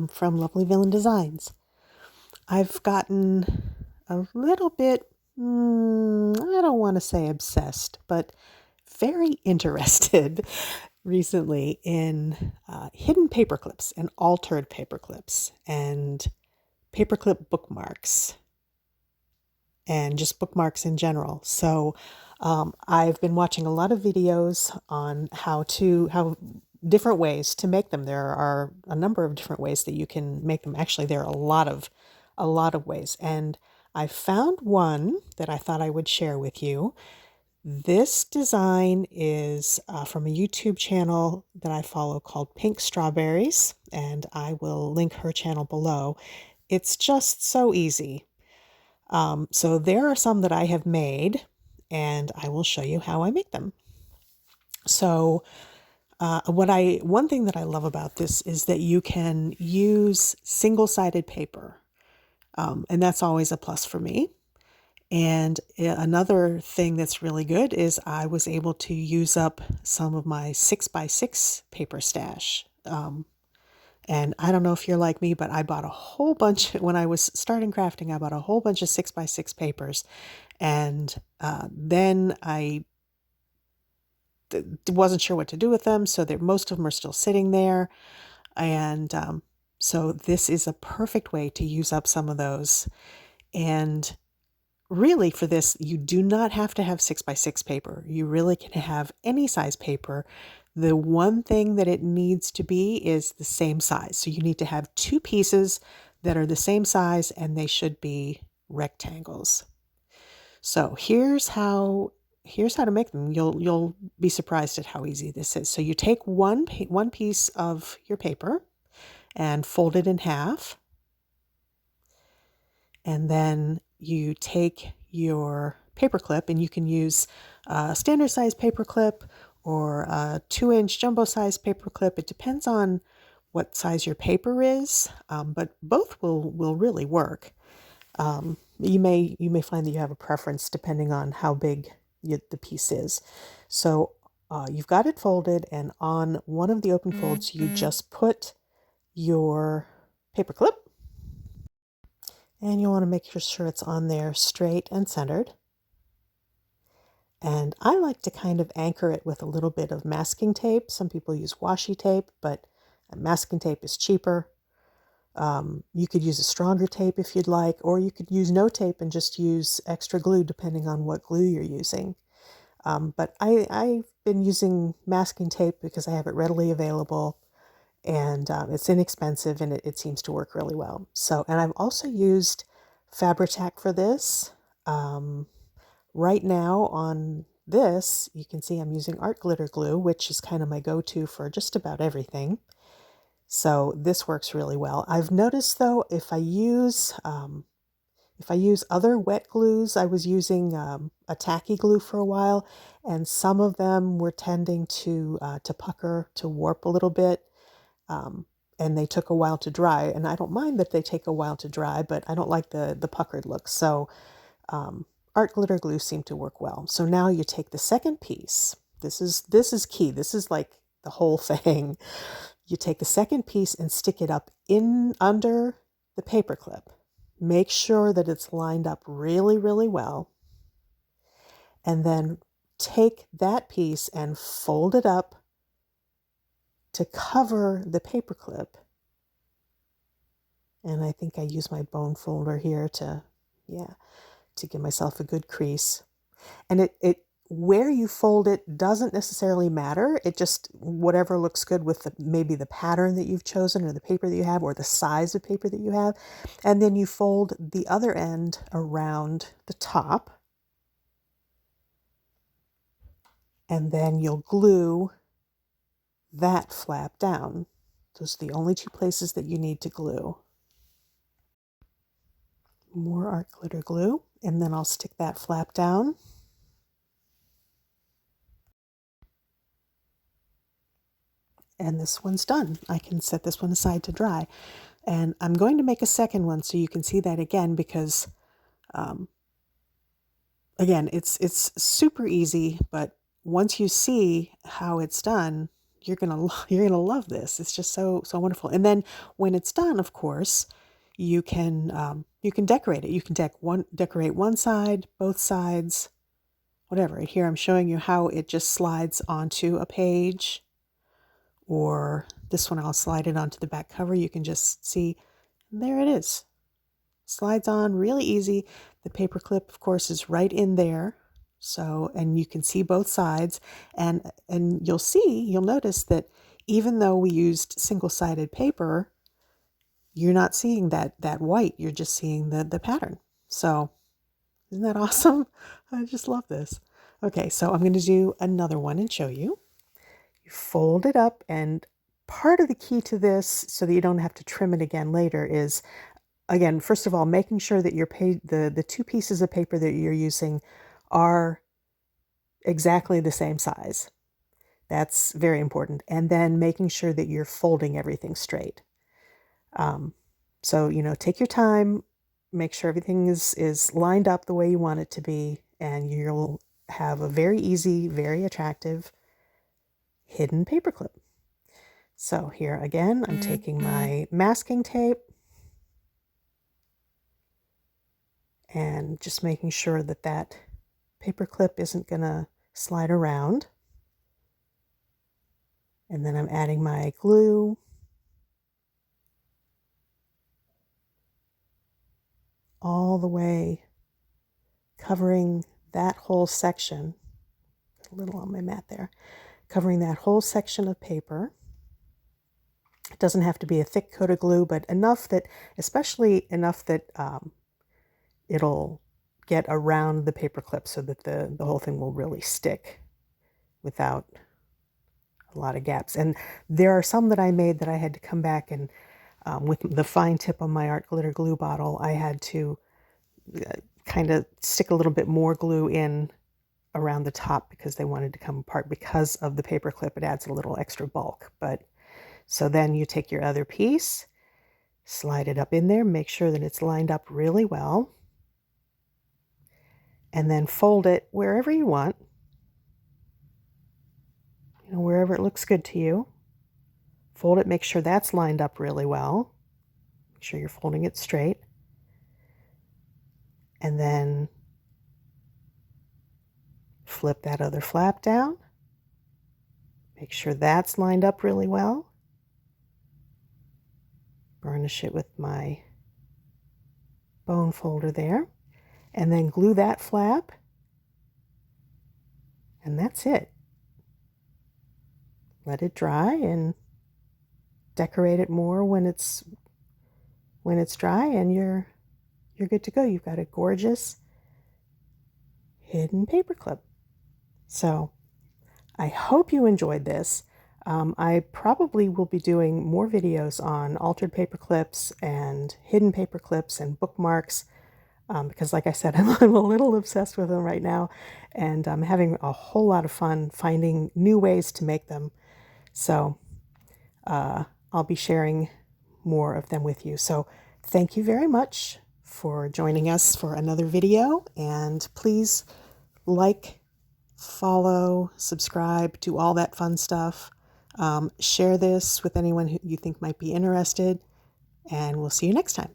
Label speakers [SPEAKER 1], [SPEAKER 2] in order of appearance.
[SPEAKER 1] from Lovely Villain Designs. I've gotten a little bit, I don't want to say obsessed, but very interested recently in hidden paperclips and altered paperclips and paperclip bookmarks and just bookmarks in general. So I've been watching a lot of videos on how different ways to make them. There are a number of different ways that you can make them. Actually, there are a lot of ways. And I found one that I thought I would share with you. This design is from a YouTube channel that I follow called Pink Strawberries, and I will link her channel below. It's just so easy. So there are some that I have made, and I will show you how I make them. So one thing that I love about this is that you can use single-sided paper, and that's always a plus for me. And another thing that's really good is I was able to use up some of my 6x6 paper stash. And I don't know if you're like me, but I bought a whole bunch when I was starting crafting. I bought a whole bunch of 6x6 papers, and then I wasn't sure what to do with them, so most of them are still sitting there. And so this is a perfect way to use up some of those. And really, for this, you do not have to have 6x6 paper. You really can have any size paper. The one thing that it needs to be is the same size. So you need to have two pieces that are the same size, and they should be rectangles. So here's how to make them. You'll be surprised at how easy this is. So you take one piece of your paper and fold it in half, and then you take your paper clip, and you can use a standard size paper clip or a 2-inch jumbo size paper clip. It depends on what size your paper is, but both will really work. You may find that you have a preference depending on how big the piece is. So you've got it folded, and on one of the open folds you just put your paper clip. And you want to make sure it's on there straight and centered. And I like to kind of anchor it with a little bit of masking tape. Some people use washi tape, but masking tape is cheaper. You could use a stronger tape if you'd like, or you could use no tape and just use extra glue depending on what glue you're using. But I've been using masking tape because I have it readily available. And it's inexpensive, and it seems to work really well. So, and I've also used Fabri-Tac for this. Right now on this, you can see I'm using art glitter glue, which is kind of my go-to for just about everything. So this works really well. I've noticed though, if I use other wet glues, I was using a tacky glue for a while, and some of them were tending to pucker, to warp a little bit. And they took a while to dry, and I don't mind that they take a while to dry, but I don't like the puckered look. So art glitter glue seemed to work well. So now you take the second piece. This is key. This is like the whole thing. You take the second piece and stick it up under the paper clip. Make sure that it's lined up really, really well. And then take that piece and fold it up to cover the paper clip. And I think I use my bone folder here to give myself a good crease. And where you fold it doesn't necessarily matter. It just, whatever looks good with maybe the pattern that you've chosen, or the paper that you have, or the size of paper that you have. And then you fold the other end around the top. And then you'll glue that flap down. Those are the only two places that you need to glue. More art glitter glue, and then I'll stick that flap down. And this one's done. I can set this one aside to dry. And I'm going to make a second one so you can see that again, because again, it's super easy, but once you see how it's done, you're gonna love this. It's just so wonderful. And then when it's done, of course, you can decorate it. You can decorate one side, both sides, whatever. And here I'm showing you how it just slides onto a page, or this one I'll slide it onto the back cover. You can just see, there it is. Slides on really easy. The paper clip, of course, is right in there. So, and you can see both sides, and you'll notice that even though we used single-sided paper, you're not seeing that white. You're just seeing the pattern. So, isn't that awesome? I just love this. Okay, so I'm going to do another one and show you. You fold it up, and part of the key to this, so that you don't have to trim it again later, is, again, first of all, making sure that the two pieces of paper that you're using are exactly the same size. That's very important. And then making sure that you're folding everything straight. So, take your time, make sure everything is lined up the way you want it to be, and you'll have a very easy, very attractive hidden paperclip. So here again, I'm taking my masking tape and just making sure that paperclip isn't going to slide around. And then I'm adding my glue. All the way, covering that whole section. A little on my mat there. Covering that whole section of paper. It doesn't have to be a thick coat of glue, but enough that, especially enough that it'll get around the paper clip so that the whole thing will really stick without a lot of gaps. And there are some that I made that I had to come back and with the fine tip on my art glitter glue bottle, I had to kind of stick a little bit more glue in around the top because they wanted to come apart because of the paper clip. It adds a little extra bulk. But so then you take your other piece, slide it up in there, make sure that it's lined up really well, and then fold it wherever you want, wherever it looks good to you. Fold it, make sure that's lined up really well. Make sure you're folding it straight. And then flip that other flap down. Make sure that's lined up really well. Burnish it with my bone folder there. And then glue that flap. And that's it. Let it dry and decorate it more when it's dry, and you're good to go. You've got a gorgeous hidden paperclip. So I hope you enjoyed this. I probably will be doing more videos on altered paperclips and hidden paperclips and bookmarks because, like I said, I'm a little obsessed with them right now, and I'm having a whole lot of fun finding new ways to make them. So I'll be sharing more of them with you. So thank you very much for joining us for another video, and please like, follow, subscribe, do all that fun stuff. Share this with anyone who you think might be interested, and we'll see you next time.